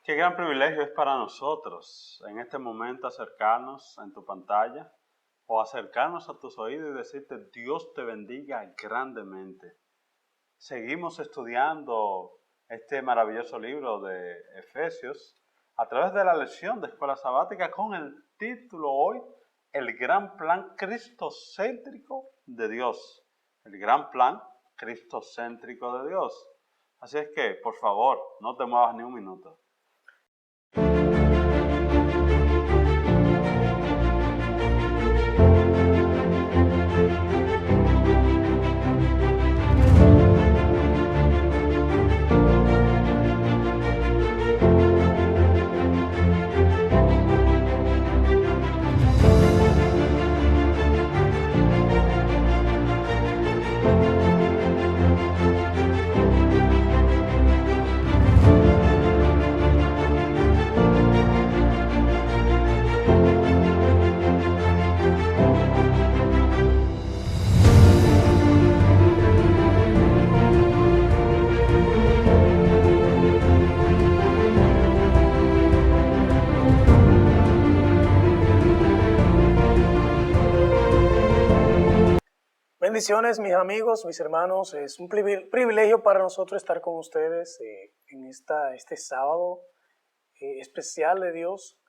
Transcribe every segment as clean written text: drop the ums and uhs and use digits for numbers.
Qué gran privilegio es para nosotros en este momento acercarnos en tu pantalla o acercarnos a tus oídos y decirte Dios te bendiga grandemente. Seguimos estudiando este maravilloso libro de Efesios a través de la lección de Escuela Sabática con el título hoy, El gran plan cristocéntrico de Dios. El gran plan cristocéntrico de Dios. Así es que, por favor, no te muevas ni un minuto. Bendiciones, mis amigos, mis hermanos. Es un privilegio para nosotros estar con ustedes en este sábado especial de Dios,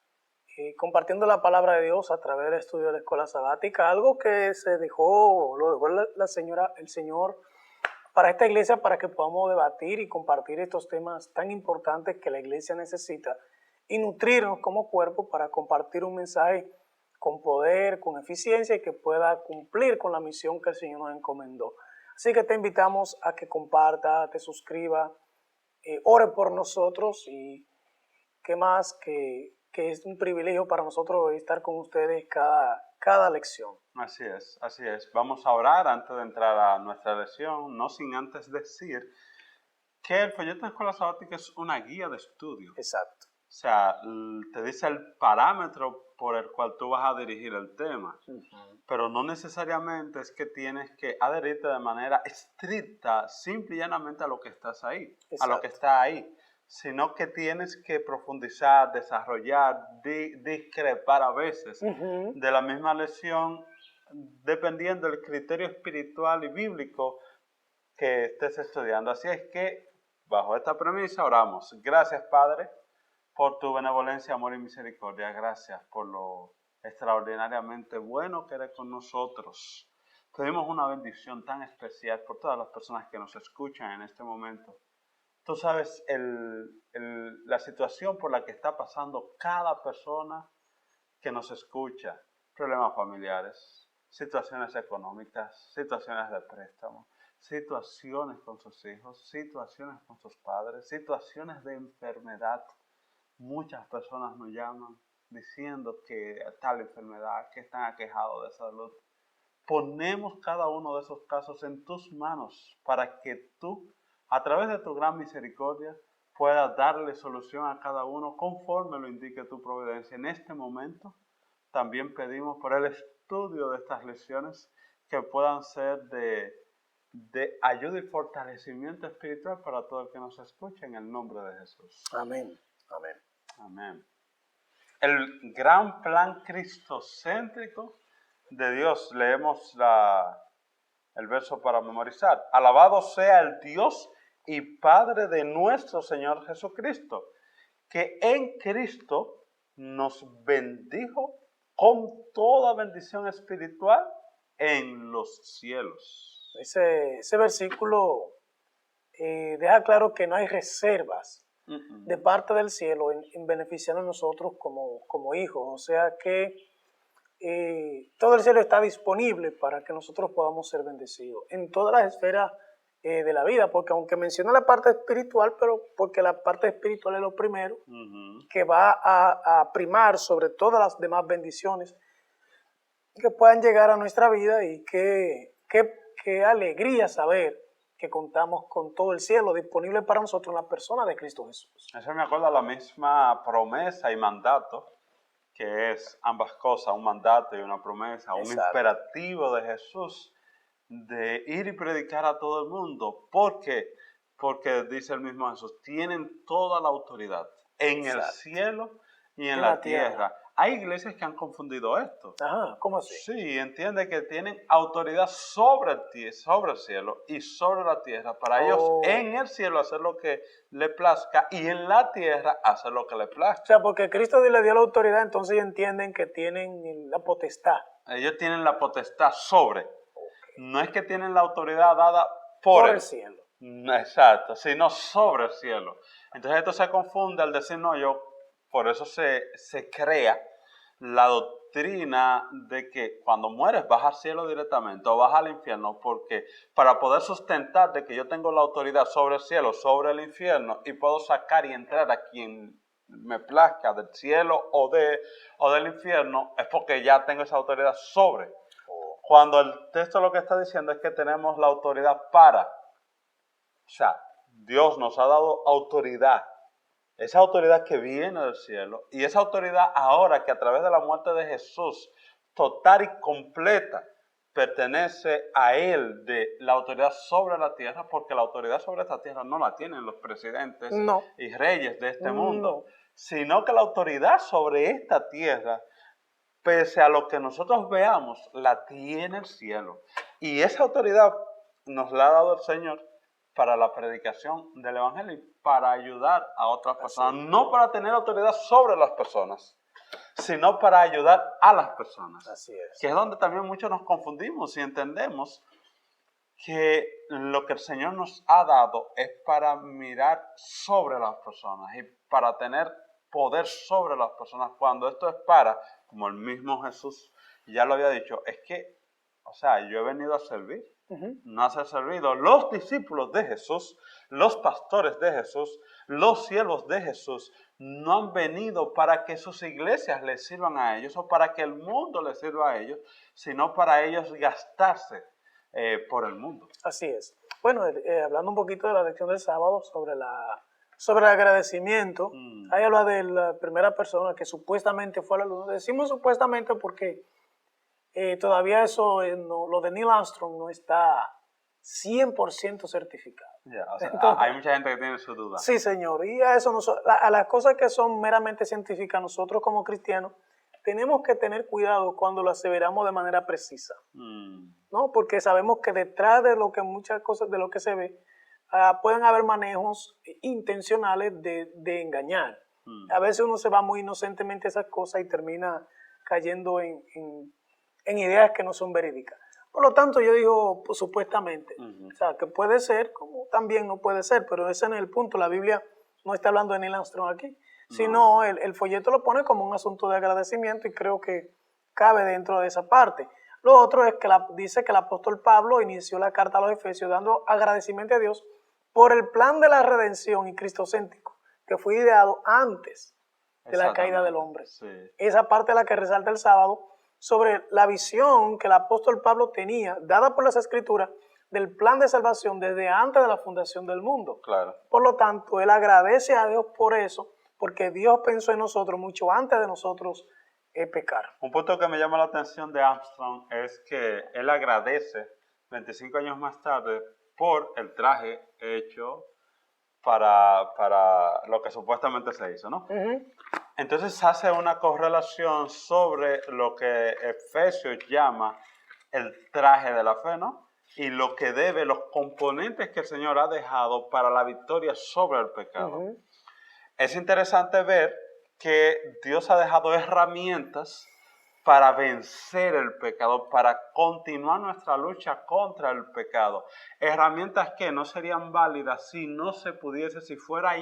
compartiendo la palabra de Dios a través del estudio de la Escuela Sabática, algo que lo dejó el Señor para esta iglesia, para que podamos debatir y compartir estos temas tan importantes que la iglesia necesita y nutrirnos como cuerpo para compartir un mensaje con poder, con eficiencia y que pueda cumplir con la misión que el Señor nos encomendó. Así que te invitamos a que comparta, te suscriba, ore por nosotros y qué más que es un privilegio para nosotros estar con ustedes cada lección. Así es, así es. Vamos a orar antes de entrar a nuestra lección, no sin antes decir que el folleto de Escuela Sabática es una guía de estudio. Exacto. O sea, te dice el parámetro por el cual tú vas a dirigir el tema, pero no necesariamente es que tienes que adherirte de manera estricta, simple y llanamente a lo que estás ahí, Exacto. a lo que está ahí, sino que tienes que profundizar, desarrollar, discrepar a veces de la misma lección, dependiendo del criterio espiritual y bíblico que estés estudiando. Así es que, bajo esta premisa, oramos. Gracias, Padre, por tu benevolencia, amor y misericordia. Gracias por lo extraordinariamente bueno que eres con nosotros. Pedimos una bendición tan especial por todas las personas que nos escuchan en este momento. Tú sabes la situación por la que está pasando cada persona que nos escucha. Problemas familiares, situaciones económicas, situaciones de préstamo, situaciones con sus hijos, situaciones con sus padres, situaciones de enfermedad. Muchas personas nos llaman diciendo que tal enfermedad, que están aquejados de salud. Ponemos cada uno de esos casos en tus manos para que tú, a través de tu gran misericordia, puedas darle solución a cada uno conforme lo indique tu providencia. En este momento también pedimos por el estudio de estas lecciones que puedan ser de ayuda y fortalecimiento espiritual para todo el que nos escuche, en el nombre de Jesús. Amén. Amén. Amén. El gran plan cristocéntrico de Dios. Leemos el verso para memorizar. Alabado sea el Dios y Padre de nuestro Señor Jesucristo, que en Cristo nos bendijo con toda bendición espiritual en los cielos. Ese versículo deja claro que no hay reservas de parte del cielo en beneficiar a nosotros como hijos. O sea que todo el cielo está disponible para que nosotros podamos ser bendecidos en todas las esferas de la vida, porque aunque menciona la parte espiritual, pero porque la parte espiritual es lo primero que va a primar sobre todas las demás bendiciones que puedan llegar a nuestra vida, y qué alegría saber que contamos con todo el cielo disponible para nosotros en la persona de Cristo Jesús. Eso me acuerda la misma promesa y mandato, que es ambas cosas, un mandato y una promesa, un imperativo de Jesús de ir y predicar a todo el mundo. ¿Por qué? Porque dice el mismo Jesús, tienen toda la autoridad en el cielo y en la tierra. Hay iglesias que han confundido esto. Ajá, ¿cómo así? Sí, entiende que tienen autoridad sobre el cielo y sobre la tierra. Para ellos en el cielo hacer lo que le plazca y en la tierra hacer lo que le plazca. O sea, porque Cristo le dio la autoridad, entonces ellos entienden que tienen la potestad. Ellos tienen la potestad sobre. No es que tienen la autoridad dada por el cielo. Exacto, sino sobre el cielo. Entonces esto se confunde al decir, no, por eso se crea la doctrina de que cuando mueres vas al cielo directamente o vas al infierno, porque para poder sustentar de que yo tengo la autoridad sobre el cielo, sobre el infierno, y puedo sacar y entrar a quien me plazca del cielo o del infierno, es porque ya tengo esa autoridad sobre. Cuando el texto lo que está diciendo es que tenemos la autoridad para. O sea, Dios nos ha dado autoridad. Esa autoridad que viene del cielo. Y esa autoridad ahora que a través de la muerte de Jesús, total y completa, pertenece a Él de la autoridad sobre la tierra, porque la autoridad sobre esta tierra no la tienen los presidentes y reyes de este mundo, sino que la autoridad sobre esta tierra, pese a lo que nosotros veamos, la tiene el cielo. Y esa autoridad nos la ha dado el Señor para la predicación del Evangelio y para ayudar a otras personas. No para tener autoridad sobre las personas, sino para ayudar a las personas. Así es. Que es donde también muchos nos confundimos y entendemos que lo que el Señor nos ha dado es para mirar sobre las personas y para tener poder sobre las personas. Cuando esto es para, como el mismo Jesús ya lo había dicho, es que, o sea, yo he venido a servir. No a ser servido. Los discípulos de Jesús, los pastores de Jesús, los siervos de Jesús no han venido para que sus iglesias les sirvan a ellos o para que el mundo les sirva a ellos, sino para ellos gastarse por el mundo. Así es. Bueno, hablando un poquito de la lección del sábado sobre el agradecimiento, ahí habla de la primera persona que supuestamente fue la luna. Decimos supuestamente porque todavía eso, lo de Neil Armstrong no está 100% certificado. O sea, hay mucha gente que tiene su duda. Sí, señor. Y a eso a las cosas que son meramente científicas, nosotros como cristianos tenemos que tener cuidado cuando lo aseveramos de manera precisa. ¿No? Porque sabemos que detrás de muchas cosas de lo que se ve, pueden haber manejos intencionales de engañar. A veces uno se va muy inocentemente a esas cosas y termina cayendo en ideas que no son verídicas. Por lo tanto, yo digo pues, supuestamente. O sea, que puede ser, como también no puede ser, pero ese no es el punto. La Biblia no está hablando de Neil Armstrong aquí, sino el folleto lo pone como un asunto de agradecimiento y creo que cabe dentro de esa parte. Lo otro es que dice que el apóstol Pablo inició la carta a los Efesios dando agradecimiento a Dios por el plan de la redención y cristocéntrico que fue ideado antes de la caída del hombre. Sí. Esa parte es la que resalta el sábado sobre la visión que el apóstol Pablo tenía, dada por las Escrituras, del plan de salvación desde antes de la fundación del mundo. Claro. Por lo tanto, él agradece a Dios por eso, porque Dios pensó en nosotros mucho antes de nosotros pecar. Un punto que me llama la atención de Armstrong es que él agradece 25 años más tarde por el traje hecho para lo que supuestamente se hizo, ¿no? Entonces hace una correlación sobre lo que Efesios llama el traje de la fe, ¿no? Y lo que debe, los componentes que el Señor ha dejado para la victoria sobre el pecado. Es interesante ver que Dios ha dejado herramientas para vencer el pecado, para continuar nuestra lucha contra el pecado. Herramientas que no serían válidas si no se pudiese, si fuese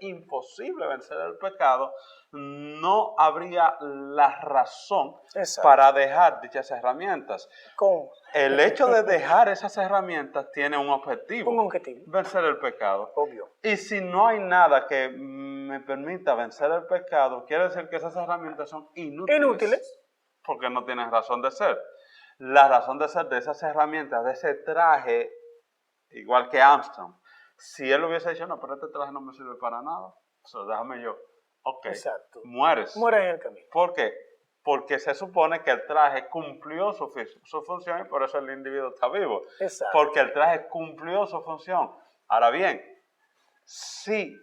imposible vencer el pecado, no habría la razón para dejar dichas herramientas. ¿Cómo? El hecho de dejar esas herramientas tiene un objetivo. Un objetivo. Vencer el pecado. Obvio. Y si no hay nada que me permita vencer el pecado, quiere decir que esas herramientas son inútiles. Inútiles. Porque no tienen razón de ser. La razón de ser de esas herramientas, de ese traje, igual que Armstrong, si él hubiese dicho, no, pero este traje no me sirve para nada, déjame yo. Ok, exacto. Mueres. Mueres en el camino. ¿Por qué? Porque se supone que el traje cumplió su función y por eso el individuo está vivo. Exacto. Porque el traje cumplió su función. Ahora bien, si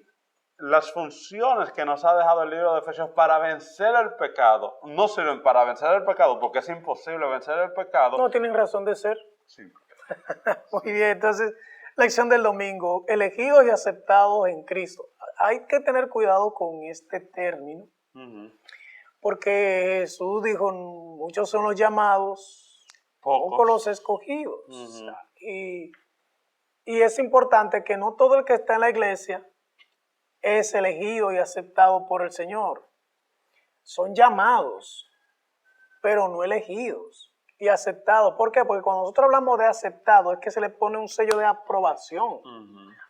las funciones que nos ha dejado el libro de Efesios para vencer el pecado no sirven para vencer el pecado, porque es imposible vencer el pecado. No tienen razón de ser. Sí. Muy bien, entonces, lección del domingo, elegidos y aceptados en Cristo. Hay que tener cuidado con este término, porque Jesús dijo, muchos son los llamados, pocos los escogidos. Y es importante que no todo el que está en la iglesia es elegido y aceptado por el Señor. Son llamados, pero no elegidos y aceptados. ¿Por qué? Porque cuando nosotros hablamos de aceptado es que se le pone un sello de aprobación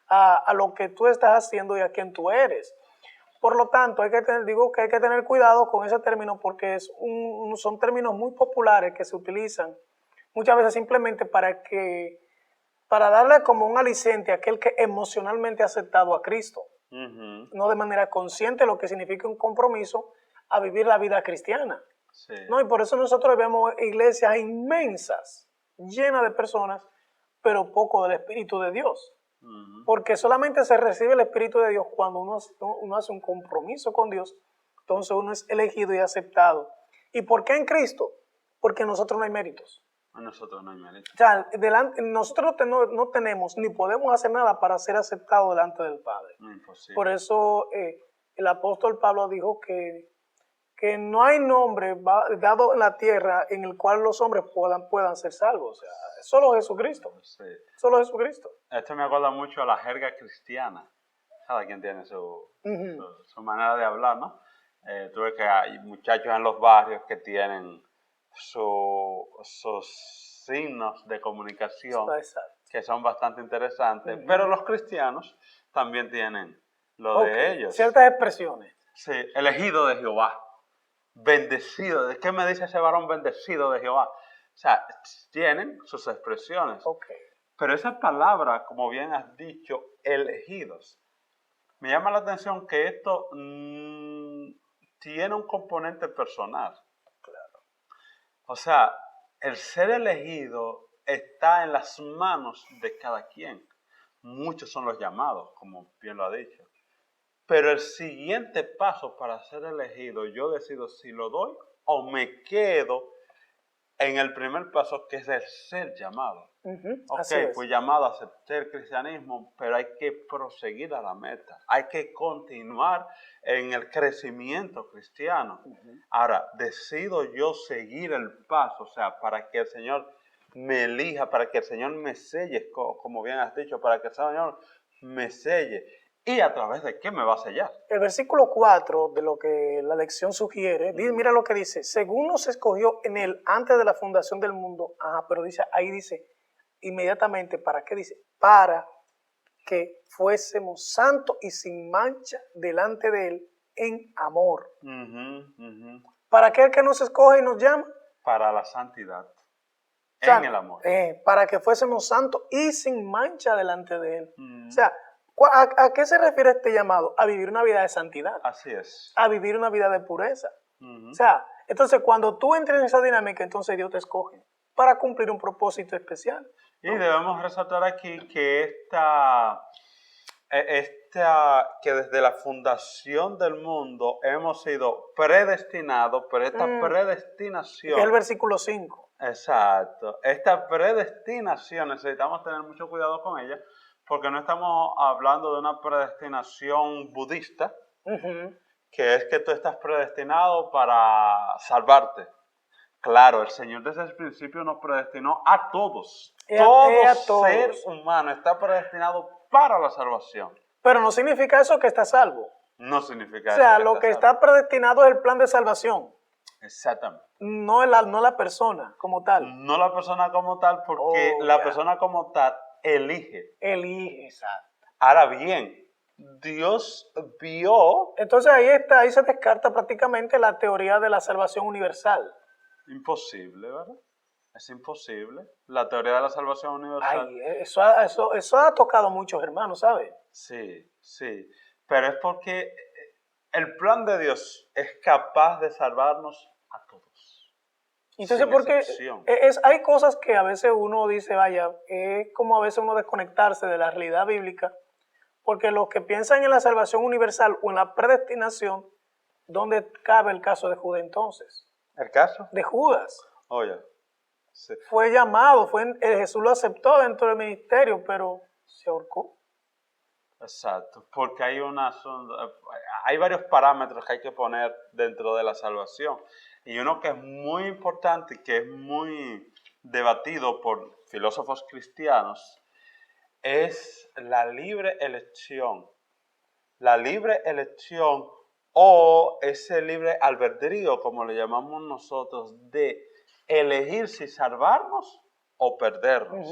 a lo que tú estás haciendo y a quien tú eres. Por lo tanto, hay que tener cuidado con ese término porque son términos muy populares que se utilizan muchas veces simplemente para darle como un aliciente a aquel que emocionalmente ha aceptado a Cristo. No de manera consciente, lo que significa un compromiso a vivir la vida cristiana. Sí. ¿No? Y por eso nosotros vemos iglesias inmensas, llenas de personas, pero poco del Espíritu de Dios. Porque solamente se recibe el Espíritu de Dios cuando uno hace un compromiso con Dios, entonces uno es elegido y aceptado. ¿Y por qué en Cristo? Porque en nosotros no hay méritos. En nosotros no hay méritos. O sea, nosotros no tenemos ni podemos hacer nada para ser aceptados delante del Padre. Imposible. Por eso el apóstol Pablo dijo que no hay nombre dado en la tierra en el cual los hombres puedan ser salvos. O sea, solo Jesucristo. Sí. Solo Jesucristo. Esto me acuerda mucho a la jerga cristiana. Cada quien tiene su manera de hablar, ¿no? Tú ves que hay muchachos en los barrios que tienen sus signos de comunicación que son bastante interesantes, pero los cristianos también tienen lo de ellos. Ciertas expresiones. Sí, elegido de Jehová. Bendecido. ¿De qué me dice ese varón bendecido de Jehová? O sea, tienen sus expresiones. Pero esa palabra, como bien has dicho, elegidos, me llama la atención que esto tiene un componente personal. Claro. O sea, el ser elegido está en las manos de cada quien. Muchos son los llamados, como bien lo ha dicho. Pero el siguiente paso para ser elegido, yo decido si lo doy o me quedo en el primer paso, que es el ser llamado. Fui llamado a aceptar el cristianismo, pero hay que proseguir a la meta. Hay que continuar en el crecimiento cristiano. Ahora, decido yo seguir el paso, o sea, para que el Señor me elija, para que el Señor me selle, como bien has dicho, para que el Señor me selle. ¿Y a través de qué me va a sellar? El versículo 4 de lo que la lección sugiere, mira lo que dice, según nos escogió en él antes de la fundación del mundo, pero ahí dice, inmediatamente, ¿para qué dice? Para que fuésemos santos y sin mancha delante de él en amor. ¿Para qué el que nos escoge y nos llama? Para la santidad, en el amor. Para que fuésemos santos y sin mancha delante de él. O sea, ¿a qué se refiere este llamado? A vivir una vida de santidad. Así es. A vivir una vida de pureza. O sea, entonces cuando tú entres en esa dinámica, entonces Dios te escoge para cumplir un propósito especial. Y debemos resaltar aquí que que desde la fundación del mundo hemos sido predestinados, pero esta predestinación... Es el versículo 5. Exacto. Esta predestinación necesitamos tener mucho cuidado con ella, porque no estamos hablando de una predestinación budista, que es que tú estás predestinado para salvarte. Claro, el Señor desde el principio nos predestinó a todos. Todo ser humano está predestinado para la salvación. Pero no significa eso que está salvo. No significa eso. O sea, lo que está predestinado es el plan de salvación. Exactamente. No la persona como tal. No la persona como tal, porque la persona como tal elige. Exacto. Ahora bien, Dios vio... Entonces ahí se descarta prácticamente la teoría de la salvación universal. Imposible, ¿verdad? Es imposible. La teoría de la salvación universal. Eso ha tocado a muchos hermanos, ¿sabes? Sí. Pero es porque el plan de Dios es capaz de salvarnos a todos. Entonces, porque hay cosas que a veces uno dice, vaya, es como a veces uno desconectarse de la realidad bíblica, Porque los que piensan en la salvación universal o en la predestinación, ¿dónde cabe el caso de Judas entonces? ¿El caso? De Judas. Oye, sí. Fue llamado, Jesús lo aceptó dentro del ministerio, pero se ahorcó. Exacto, porque hay varios parámetros que hay que poner dentro de la salvación. Y uno que es muy importante y que es muy debatido por filósofos cristianos es la libre elección. La libre elección o ese libre albedrío, como le llamamos nosotros, de elegir si salvarnos o perdernos.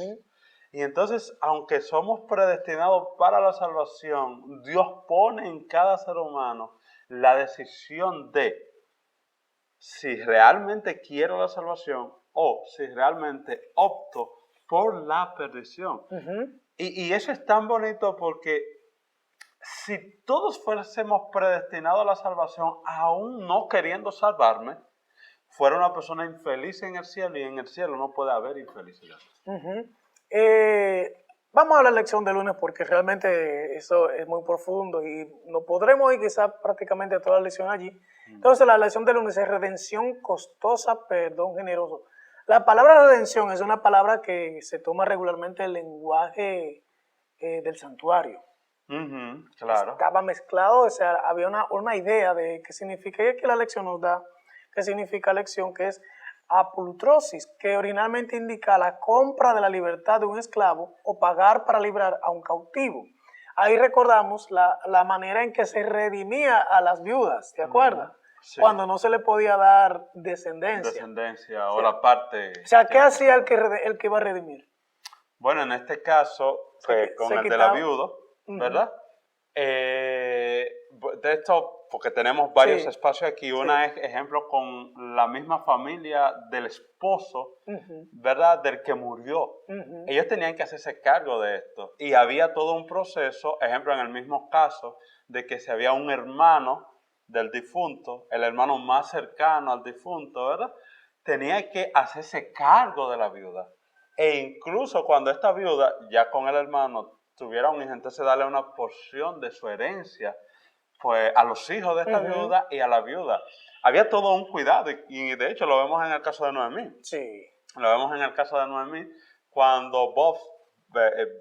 Y entonces, aunque somos predestinados para la salvación, Dios pone en cada ser humano la decisión de si realmente quiero la salvación o si realmente opto por la perdición. Y eso es tan bonito porque si todos fuésemos predestinados a la salvación, aún no queriendo salvarme, fuera una persona infeliz en el cielo, y en el cielo no puede haber infelicidad. Vamos a la lección de lunes porque realmente eso es muy profundo y no podremos ir quizás prácticamente toda la lección allí. Entonces la lección de lunes es redención costosa, perdón generoso. La palabra redención es una palabra que se toma regularmente el lenguaje del santuario. Claro. Estaba mezclado, o sea, había una idea de qué significa, y es que la lección nos da qué significa lección, que es apolutrosis, que originalmente indica la compra de la libertad de un esclavo o pagar para librar a un cautivo. Ahí recordamos la manera en que se redimía a las viudas, ¿te acuerdas? Sí. Cuando no se le podía dar descendencia. Descendencia o la parte... O sea, ¿qué hacía el que iba a redimir? Bueno, en este caso, con el de la viuda, ¿verdad? De esto, porque tenemos varios espacios aquí, una es ejemplo con la misma familia del esposo, ¿verdad? Del que murió. Ellos tenían que hacerse cargo de esto y había todo un proceso, ejemplo en el mismo caso, de que si había un hermano del difunto, el hermano más cercano al difunto, ¿verdad? Tenía que hacerse cargo de la viuda. E incluso cuando esta viuda, ya con el hermano, tuviera un hijo, entonces darle una porción de su herencia pues a los hijos de esta viuda y a la viuda. Había todo un cuidado y de hecho lo vemos en el caso de Noemí. Sí. Lo vemos en el caso de Noemí cuando Bob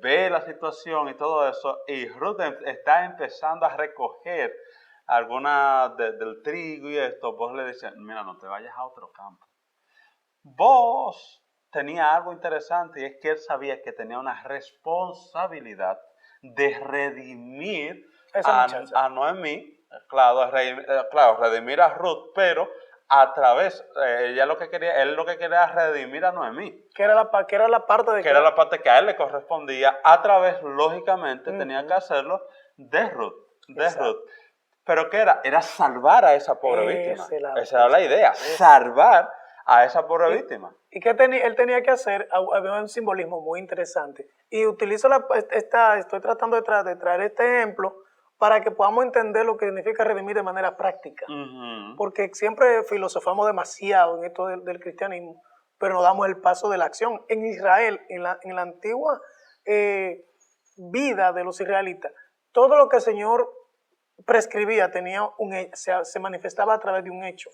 ve la situación y todo eso y Ruth está empezando a recoger alguna del trigo y esto. Bob le dice, mira, no te vayas a otro campo. Bob tenía algo interesante y es que él sabía que tenía una responsabilidad de redimir a Noemí, claro, redimir a Ruth, pero a través, él lo que quería era redimir a Noemí. Que era la parte era la parte que a él le correspondía, a través, lógicamente, tenía que hacerlo de Ruth. Pero ¿qué era? Era salvar a esa pobre víctima. Esa era la idea, salvar a esa pobre víctima. ¿Y qué él tenía que hacer? Había un simbolismo muy interesante. Y utilizo estoy tratando de traer este ejemplo para que podamos entender lo que significa redimir de manera práctica. Porque siempre filosofamos demasiado en esto del cristianismo, pero no damos el paso de la acción. En Israel, en la antigua vida de los israelitas, todo lo que el Señor prescribía se manifestaba a través de un hecho.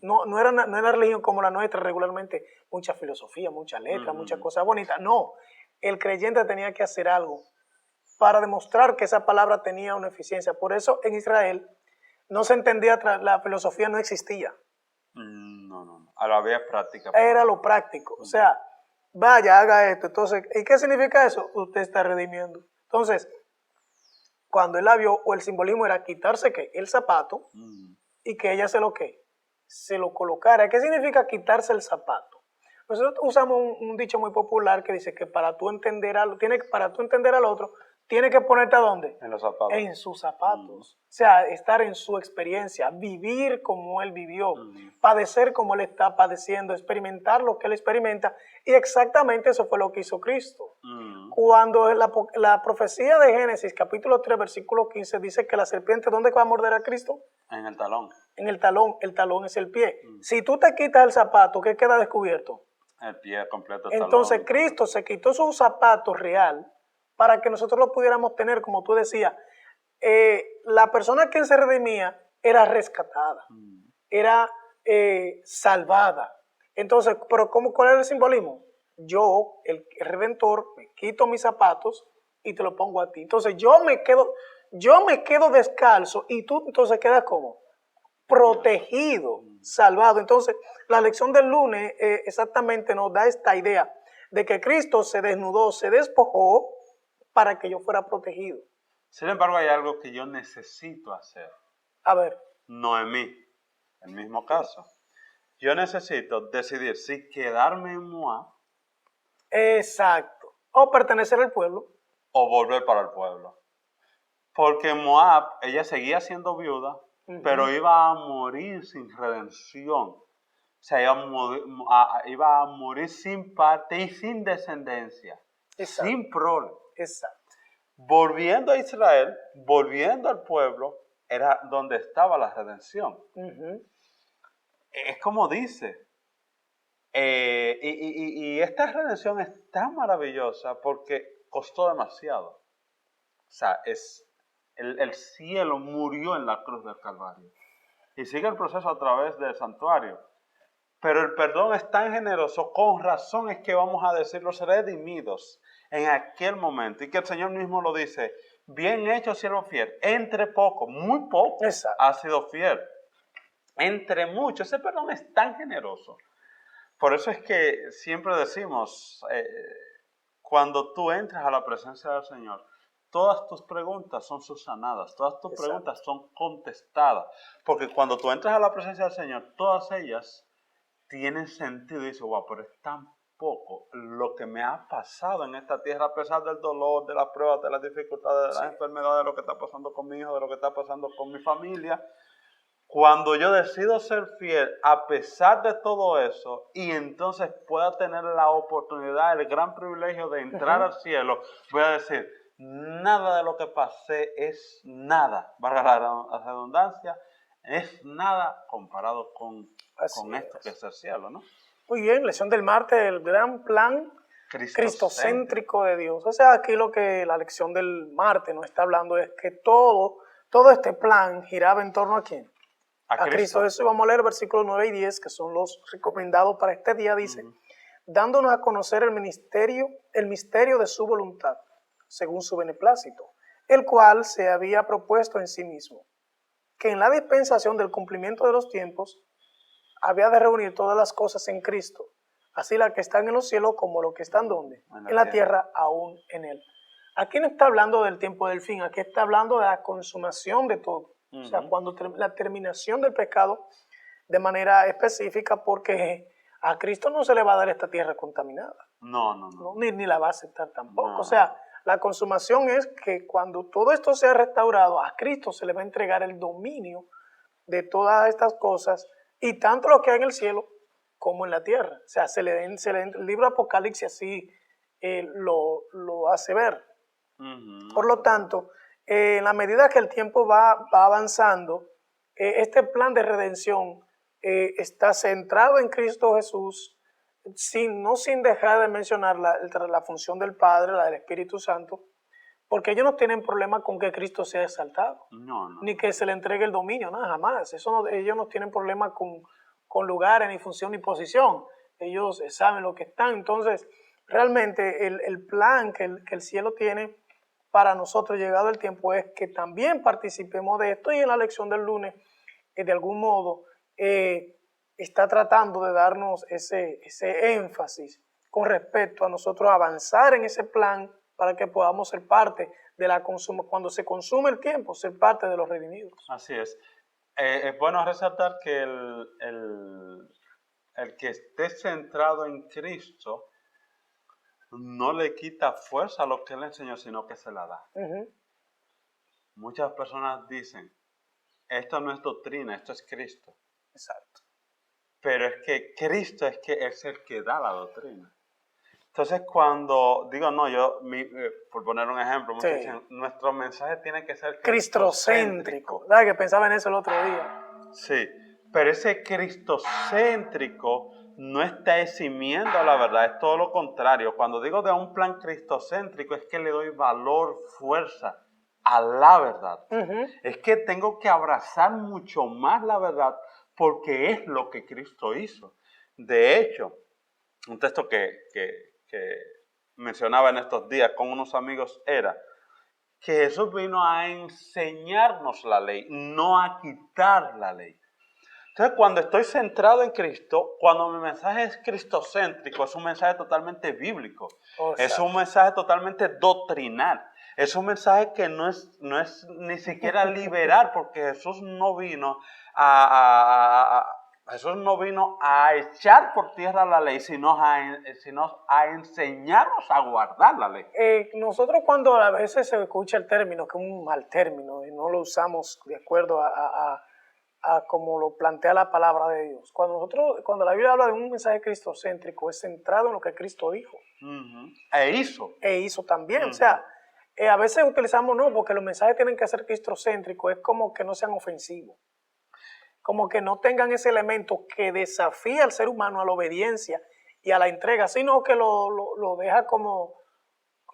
No era religión como la nuestra regularmente, mucha filosofía, mucha letra, muchas cosas bonitas. No, el creyente tenía que hacer algo para demostrar que esa palabra tenía una eficiencia. Por eso en Israel no se entendía, la filosofía no existía. No. A la vía práctica. Era lo práctico. O sea, vaya, haga esto. Entonces, ¿y qué significa eso? Usted está redimiendo. Entonces, cuando él la vio, o el simbolismo era quitarse ¿qué? El zapato y que ella se lo colocara. ¿Qué significa quitarse el zapato? Nosotros usamos un dicho muy popular que dice que para tú entender al otro, tienes que ponerte ¿a dónde? En los zapatos. En sus zapatos. O sea, estar en su experiencia, vivir como él vivió, padecer como él está padeciendo, experimentar lo que él experimenta. Y exactamente eso fue lo que hizo Cristo. Cuando la profecía de Génesis, capítulo 3, versículo 15, dice que la serpiente, ¿dónde va a morder a Cristo? En el talón. En el talón es el pie. Si tú te quitas el zapato, ¿qué queda descubierto? El pie completo. Entonces Cristo se quitó su zapato real para que nosotros lo pudiéramos tener, como tú decías. La persona que se redimía era rescatada, era salvada. Entonces, ¿pero cuál es el simbolismo? Yo, el Redentor, me quito mis zapatos y te lo pongo a ti. Entonces yo me quedo descalzo y tú entonces quedas como protegido, salvado. Entonces, la lección del lunes exactamente nos da esta idea de que Cristo se desnudó, se despojó para que yo fuera protegido. Sin embargo, hay algo que yo necesito hacer. A ver. Noemí, el mismo caso. Yo necesito decidir si quedarme en Moab. Exacto. O pertenecer al pueblo. O volver para el pueblo. Porque en Moab ella seguía siendo viuda, pero iba a morir sin redención. O sea, iba a morir sin parte y sin descendencia. Exacto. Sin prole. Exacto. Volviendo a Israel, volviendo al pueblo, era donde estaba la redención. Es como dice. Y esta redención es tan maravillosa porque costó demasiado. O sea, el cielo murió en la cruz del Calvario. Y sigue el proceso a través del santuario. Pero el perdón es tan generoso, con razón es que vamos a decir los redimidos en aquel momento. Y que el Señor mismo lo dice, bien hecho siervo fiel, entre poco, muy poco, ha sido fiel. Entre mucho, ese perdón es tan generoso. Por eso es que siempre decimos, cuando tú entras a la presencia del Señor, todas tus preguntas son subsanadas, todas tus preguntas son contestadas. Porque cuando tú entras a la presencia del Señor, todas ellas tienen sentido. Y dices, wow, pero es tan poco lo que me ha pasado en esta tierra, a pesar del dolor, de las pruebas, de las dificultades, de las enfermedades, de lo que está pasando con mi hijo, de lo que está pasando con mi familia. Cuando yo decido ser fiel a pesar de todo eso y entonces pueda tener la oportunidad, el gran privilegio de entrar al cielo, voy a decir, nada de lo que pasé es nada, valga la redundancia, es nada comparado con esto que es el cielo, ¿no? Muy bien, lección del martes, el gran plan cristocéntrico de Dios. O sea, aquí la lección del martes nos está hablando es que todo este plan giraba en torno ¿a quién? A Cristo. Eso vamos a leer versículos 9 y 10, que son los recomendados para este día. Dice, dándonos a conocer el misterio de su voluntad, según su beneplácito, el cual se había propuesto en sí mismo, que en la dispensación del cumplimiento de los tiempos, había de reunir todas las cosas en Cristo, así las que están en los cielos como los que están ¿dónde? En la tierra, aún en él. Aquí no está hablando del tiempo del fin, aquí está hablando de la consumación de todo. O sea, cuando la terminación del pecado de manera específica, porque a Cristo no se le va a dar esta tierra contaminada. No. Ni la va a aceptar tampoco. No. O sea, la consumación es que cuando todo esto sea restaurado, a Cristo se le va a entregar el dominio de todas estas cosas, y tanto lo que hay en el cielo como en la tierra. O sea, el libro Apocalipsis así lo hace ver. Por lo tanto, en la medida que el tiempo va avanzando, este plan de redención está centrado en Cristo Jesús, no sin dejar de mencionar la función del Padre, la del Espíritu Santo, porque ellos no tienen problema con que Cristo sea exaltado, ni que se le entregue el dominio, nada, jamás. Ellos no tienen problema con lugares, ni función, ni posición. Ellos saben lo que están. Entonces, realmente el plan que el cielo tiene para nosotros, llegado el tiempo, es que también participemos de esto. Y en la lección del lunes, de algún modo, está tratando de darnos ese énfasis con respecto a nosotros avanzar en ese plan para que podamos ser parte de cuando se consume el tiempo, ser parte de los redimidos. Así es. Es bueno resaltar que el que esté centrado en Cristo no le quita fuerza a lo que Él enseñó, sino que se la da. Muchas personas dicen, esto no es doctrina, esto es Cristo. Exacto. Pero es que Cristo es el que da la doctrina. Entonces cuando digo, por poner un ejemplo, muchos dicen, nuestro mensaje tiene que ser cristocéntrico. ¿Sabes que pensaba en eso el otro día? Sí, pero ese cristocéntrico no está eximiendo a la verdad, es todo lo contrario. Cuando digo de un plan cristocéntrico es que le doy valor, fuerza a la verdad. Es que tengo que abrazar mucho más la verdad porque es lo que Cristo hizo. De hecho, un texto que mencionaba en estos días con unos amigos era que Jesús vino a enseñarnos la ley, no a quitar la ley. Entonces, cuando estoy centrado en Cristo, cuando mi mensaje es cristocéntrico, es un mensaje totalmente bíblico, es un mensaje totalmente doctrinal, es un mensaje que no es ni siquiera liberar, porque Jesús no vino Jesús no vino a echar por tierra la ley, sino a enseñarnos a guardar la ley. Nosotros cuando a veces se escucha el término, que es un mal término, y no lo usamos de acuerdo a como lo plantea la palabra de Dios. Cuando la Biblia habla de un mensaje cristocéntrico, es centrado en lo que Cristo dijo. E hizo también. O sea, a veces utilizamos no, porque los mensajes tienen que ser cristocéntricos, es como que no sean ofensivos. Como que no tengan ese elemento que desafía al ser humano a la obediencia y a la entrega, sino que lo deja como,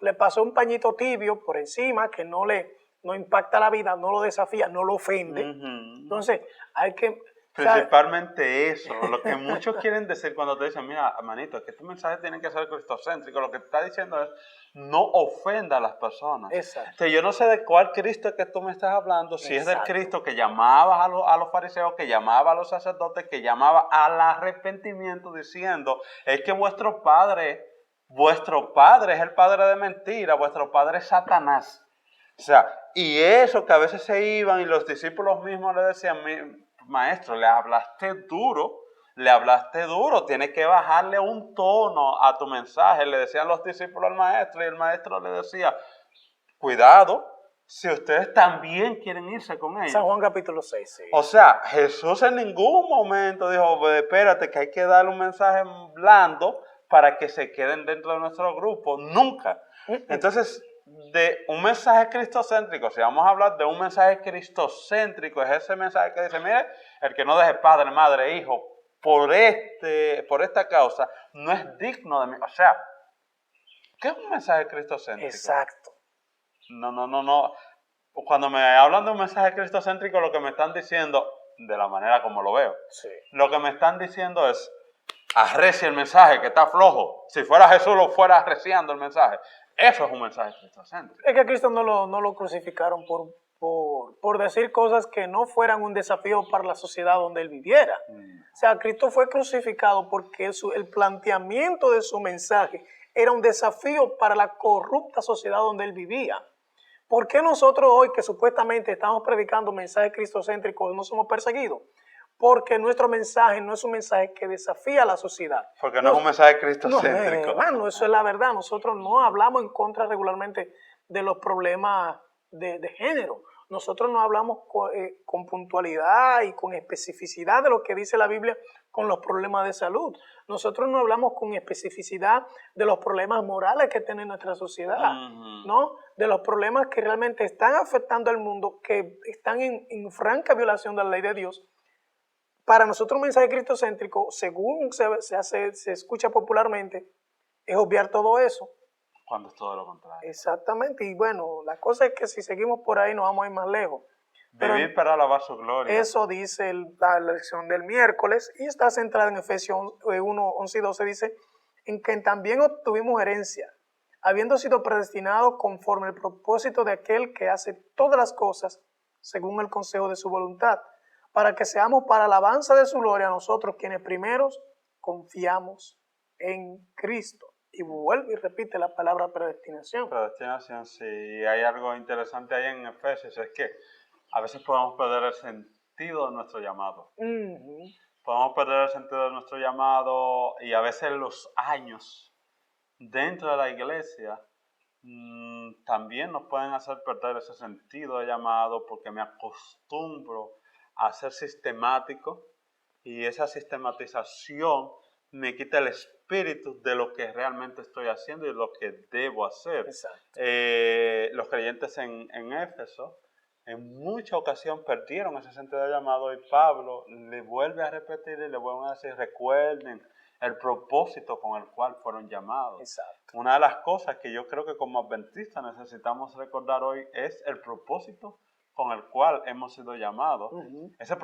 le pasó un pañito tibio por encima, que no impacta la vida, no lo desafía, no lo ofende. Entonces, hay que... Principalmente eso, lo que muchos quieren decir cuando te dicen, mira, manito, es que tu mensaje tiene que ser cristocéntrico, lo que te está diciendo es, no ofenda a las personas. Exacto. Entonces, yo no sé de cuál Cristo es que tú me estás hablando, si es del Cristo que llamaba a los fariseos, que llamaba a los sacerdotes, que llamaba al arrepentimiento diciendo, es que vuestro padre es el padre de mentira, vuestro padre es Satanás. O sea, y eso que a veces se iban y los discípulos mismos le decían, maestro, le hablaste duro, tienes que bajarle un tono a tu mensaje, le decían los discípulos al maestro y el maestro le decía, cuidado, si ustedes también quieren irse con ellos. San Juan capítulo 6, sí. O sea, Jesús en ningún momento dijo, espérate que hay que darle un mensaje blando para que se queden dentro de nuestro grupo, nunca. Entonces, de un mensaje cristocéntrico, si vamos a hablar de un mensaje cristocéntrico, es ese mensaje que dice, mire, el que no deje padre, madre, hijo, por esta causa, no es digno de mí. O sea, ¿qué es un mensaje cristocéntrico? Exacto. No. Cuando me hablan de un mensaje cristocéntrico, lo que me están diciendo, de la manera como lo veo, lo que me están diciendo es, arrecie el mensaje que está flojo. Si fuera Jesús, lo fuera arreciando el mensaje. Eso es un mensaje cristocéntrico. Es que a Cristo no lo crucificaron por decir cosas que no fueran un desafío para la sociedad donde él viviera. O sea, Cristo fue crucificado porque el planteamiento de su mensaje era un desafío para la corrupta sociedad donde él vivía. ¿Por qué nosotros hoy, que supuestamente estamos predicando mensajes cristocéntricos, no somos perseguidos? Porque nuestro mensaje no es un mensaje que desafía a la sociedad. Porque no es un mensaje cristocéntrico. No, hermano, eso es la verdad. Nosotros no hablamos en contra regularmente de los problemas de género. Nosotros no hablamos con puntualidad y con especificidad de lo que dice la Biblia con los problemas de salud. Nosotros no hablamos con especificidad de los problemas morales que tiene nuestra sociedad, ¿no? De los problemas que realmente están afectando al mundo, que están en franca violación de la ley de Dios. Para nosotros un mensaje cristocéntrico, según se escucha popularmente, es obviar todo eso. Cuando es todo lo contrario. Exactamente, y bueno, la cosa es que si seguimos por ahí nos vamos a ir más lejos. Vivir para alabar su gloria. Eso dice la lección del miércoles y está centrada en Efesios 1, 11 y 12, dice, en que también obtuvimos herencia, habiendo sido predestinados conforme al propósito de aquel que hace todas las cosas según el consejo de su voluntad, para que seamos para alabanza de su gloria nosotros quienes primeros confiamos en Cristo. Y vuelve y repite la palabra predestinación. Predestinación, sí. Y hay algo interesante ahí en Efesios, es que a veces podemos perder el sentido de nuestro llamado. Podemos perder el sentido de nuestro llamado y a veces los años dentro de la iglesia también nos pueden hacer perder ese sentido de llamado porque me acostumbro a ser sistemático y esa sistematización me quita el espíritu de lo que realmente estoy haciendo y lo que debo hacer. Los creyentes en Éfeso en mucha ocasión perdieron ese sentido de llamado y Pablo le vuelve a repetir y le vuelve a decir, recuerden el propósito con el cual fueron llamados. Exacto. Una de las cosas que yo creo que como adventistas necesitamos recordar hoy es el propósito con el cual hemos sido llamados. Ese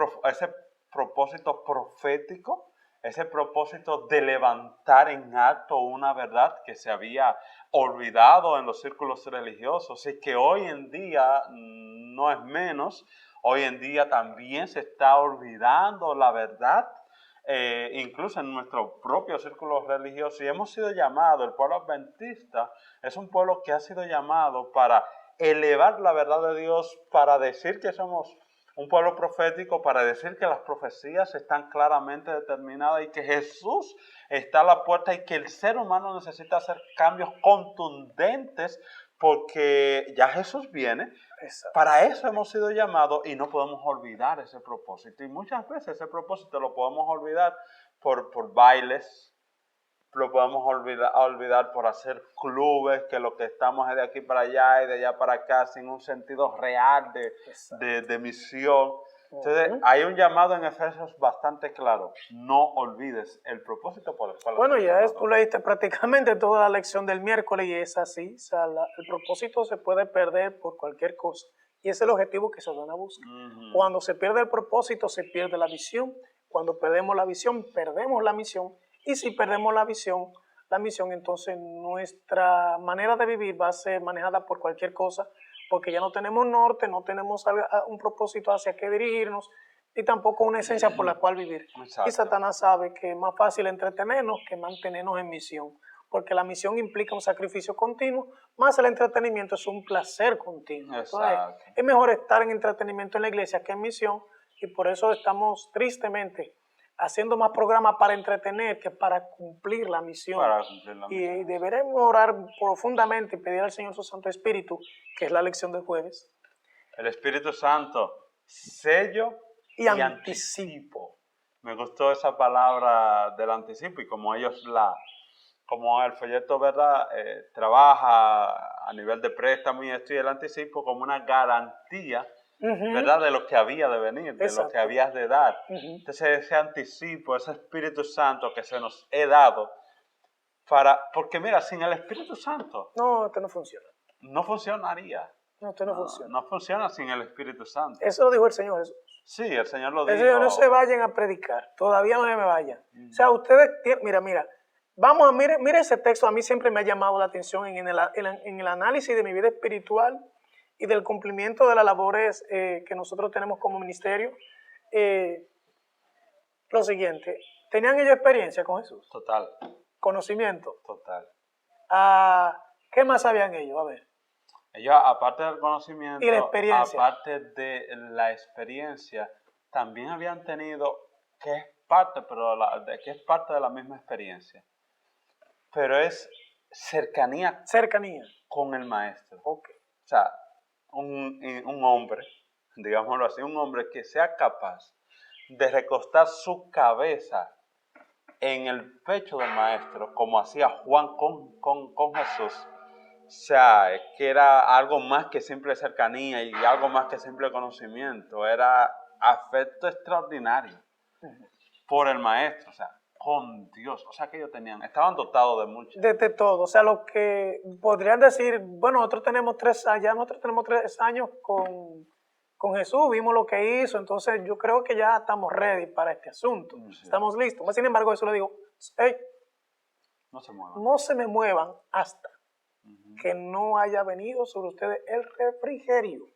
propósito profético, ese propósito de levantar en alto una verdad que se había olvidado en los círculos religiosos y que hoy en día no es menos. Hoy en día también se está olvidando la verdad, incluso en nuestro propio círculo religioso. Y hemos sido llamados, el pueblo adventista es un pueblo que ha sido llamado para elevar la verdad de Dios, para decir que somos un pueblo profético, para decir que las profecías están claramente determinadas y que Jesús está a la puerta y que el ser humano necesita hacer cambios contundentes porque ya Jesús viene. Exacto. Para eso hemos sido llamados y no podemos olvidar ese propósito. Y muchas veces ese propósito lo podemos olvidar por bailes, lo podemos olvidar por hacer clubes, que lo que estamos es de aquí para allá y de allá para acá, sin un sentido real de misión. Entonces, hay un llamado en Efesios bastante claro: no olvides el propósito por el cual... Bueno, ya tú leíste prácticamente toda la lección del miércoles y es así. O sea, el propósito se puede perder por cualquier cosa. Y ese es el objetivo que Satanás busca. Cuando se pierde el propósito, se pierde la visión. Cuando perdemos la visión, perdemos la misión. Y si perdemos la misión, entonces nuestra manera de vivir va a ser manejada por cualquier cosa, porque ya no tenemos norte, no tenemos un propósito hacia qué dirigirnos, y tampoco una esencia por la cual vivir. Exacto. Y Satanás sabe que es más fácil entretenernos que mantenernos en misión, porque la misión implica un sacrificio continuo, más el entretenimiento es un placer continuo. Entonces, es mejor estar en entretenimiento en la iglesia que en misión, y por eso estamos tristemente haciendo más programas para entretener que para cumplir la misión. Y deberemos orar profundamente y pedir al Señor su Santo Espíritu, que es la lección del jueves. El Espíritu Santo, sello y anticipo. Me gustó esa palabra del anticipo y como como el folleto, ¿verdad? Trabaja a nivel de préstamo y esto y el anticipo como una garantía, ¿verdad? De lo que había de venir, de lo que habías de dar. Entonces ese anticipo, ese Espíritu Santo que se nos he dado, porque mira, sin el Espíritu Santo... No, esto no funciona. No funcionaría. No, esto no funciona. No funciona sin el Espíritu Santo. Eso lo dijo el Señor Jesús. Sí, el Señor lo dijo. El Señor, no se vayan a predicar, todavía no se me vayan. O sea, ustedes, mira, vamos a, mire ese texto, a mí siempre me ha llamado la atención en el análisis de mi vida espiritual y del cumplimiento de las labores que nosotros tenemos como ministerio. Lo siguiente, ¿tenían ellos experiencia con Jesús? Total. Conocimiento. Total. ¿Qué más sabían ellos? A ver. Ellos, aparte del conocimiento, y la experiencia, aparte de la experiencia, también habían tenido, que es parte de la misma experiencia, pero es cercanía con el maestro. Okay. O sea, un hombre, digámoslo así, un hombre que sea capaz de recostar su cabeza en el pecho del maestro, como hacía Juan con Jesús. O sea, que era algo más que simple cercanía y algo más que simple conocimiento. Era afecto extraordinario por el maestro, o sea, con Dios. O sea, que ellos estaban dotados de mucho. De todo. O sea, lo que podrían decir, bueno, nosotros tenemos 3 años con Jesús, vimos lo que hizo, entonces yo creo que ya estamos ready para este asunto. Sí. Estamos listos. Sin embargo, eso le digo, hey, no se me muevan hasta que no haya venido sobre ustedes el refrigerio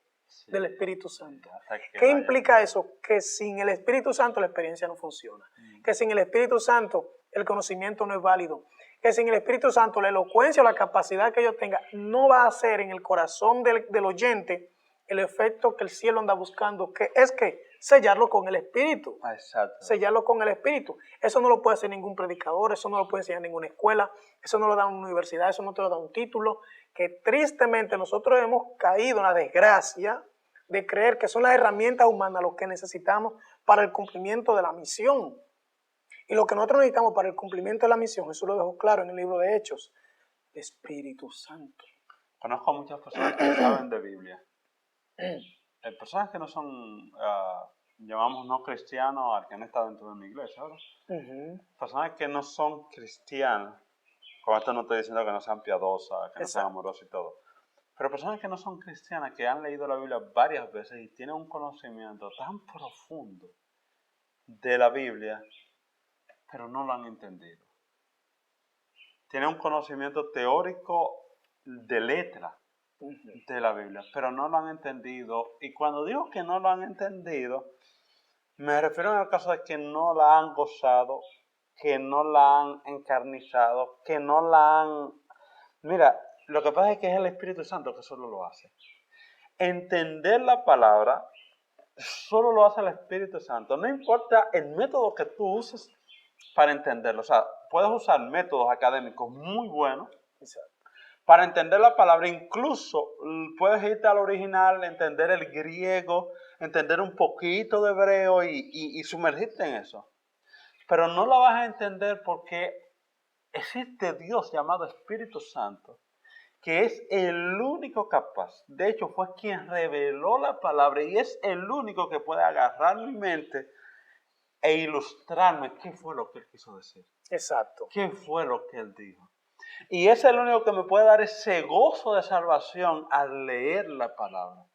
del Espíritu Santo. ¿Qué implica eso? Que sin el Espíritu Santo la experiencia no funciona. Que sin el Espíritu Santo el conocimiento no es válido. Que sin el Espíritu Santo la elocuencia o la capacidad que yo tenga no va a hacer en el corazón del oyente el efecto que el cielo anda buscando, que es que sellarlo con el Espíritu. Exacto. Sellarlo con el Espíritu. Eso no lo puede hacer ningún predicador, eso no lo puede enseñar ninguna escuela, eso no lo da una universidad, eso no te lo da un título, que tristemente nosotros hemos caído en la desgracia de creer que son las herramientas humanas lo que necesitamos para el cumplimiento de la misión. Y lo que nosotros necesitamos para el cumplimiento de la misión, Jesús lo dejó claro en el libro de Hechos, el Espíritu Santo. Conozco a muchas personas que saben de Biblia. Personas que no son llamamos no cristiano al que no está dentro de una iglesia, ¿verdad? Personas que no son cristianas, con esto no estoy diciendo que no sean piadosas, que no sean amorosas y todo, pero personas que no son cristianas, que han leído la Biblia varias veces y tienen un conocimiento tan profundo de la Biblia, pero no lo han entendido. Tienen un conocimiento teórico de letra de la Biblia, pero no lo han entendido. Y cuando digo que no lo han entendido, me refiero al caso de que no la han gozado, que no la han encarnizado, que no la han... Mira, lo que pasa es que es el Espíritu Santo que solo lo hace. Entender la palabra solo lo hace el Espíritu Santo. No importa el método que tú uses para entenderlo. O sea, puedes usar métodos académicos muy buenos para entender la palabra. Incluso puedes irte al original, entender el griego, entender un poquito de hebreo y sumergirte en eso. Pero no la vas a entender porque existe Dios llamado Espíritu Santo, que es el único capaz. De hecho, fue quien reveló la palabra y es el único que puede agarrar mi mente e ilustrarme qué fue lo que él quiso decir. Exacto. ¿Qué fue lo que él dijo? Y es el único que me puede dar ese gozo de salvación al leer la palabra.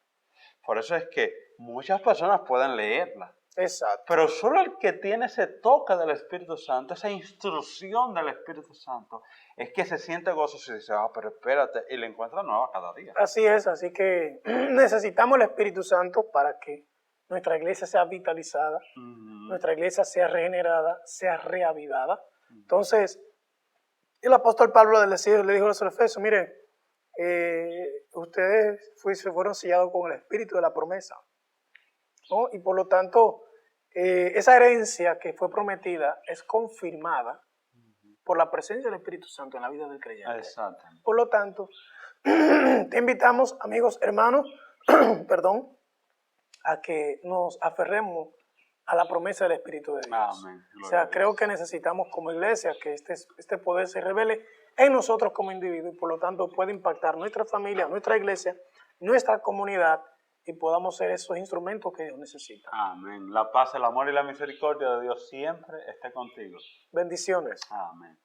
Por eso es que muchas personas pueden leerla. Exacto. Pero solo el que tiene ese toque del Espíritu Santo, esa instrucción del Espíritu Santo, es que se siente gozoso y dice, pero espérate, y le encuentra nueva cada día. Así es, así que necesitamos el Espíritu Santo para que nuestra iglesia sea vitalizada, nuestra iglesia sea regenerada, sea reavivada. Entonces, el apóstol Pablo le dijo a los efesios, miren, ustedes fueron sellados con el Espíritu de la promesa, ¿no? Y por lo tanto, esa herencia que fue prometida es confirmada por la presencia del Espíritu Santo en la vida del creyente. Exacto. Por lo tanto, te invitamos, amigos, hermanos, perdón, a que nos aferremos a la promesa del Espíritu de Dios. Amén. O sea, creo que necesitamos como iglesia que este poder se revele en nosotros como individuos y por lo tanto puede impactar nuestra familia, nuestra iglesia, nuestra comunidad y podamos ser esos instrumentos que Dios necesita. Amén. La paz, el amor y la misericordia de Dios siempre esté contigo. Bendiciones. Amén.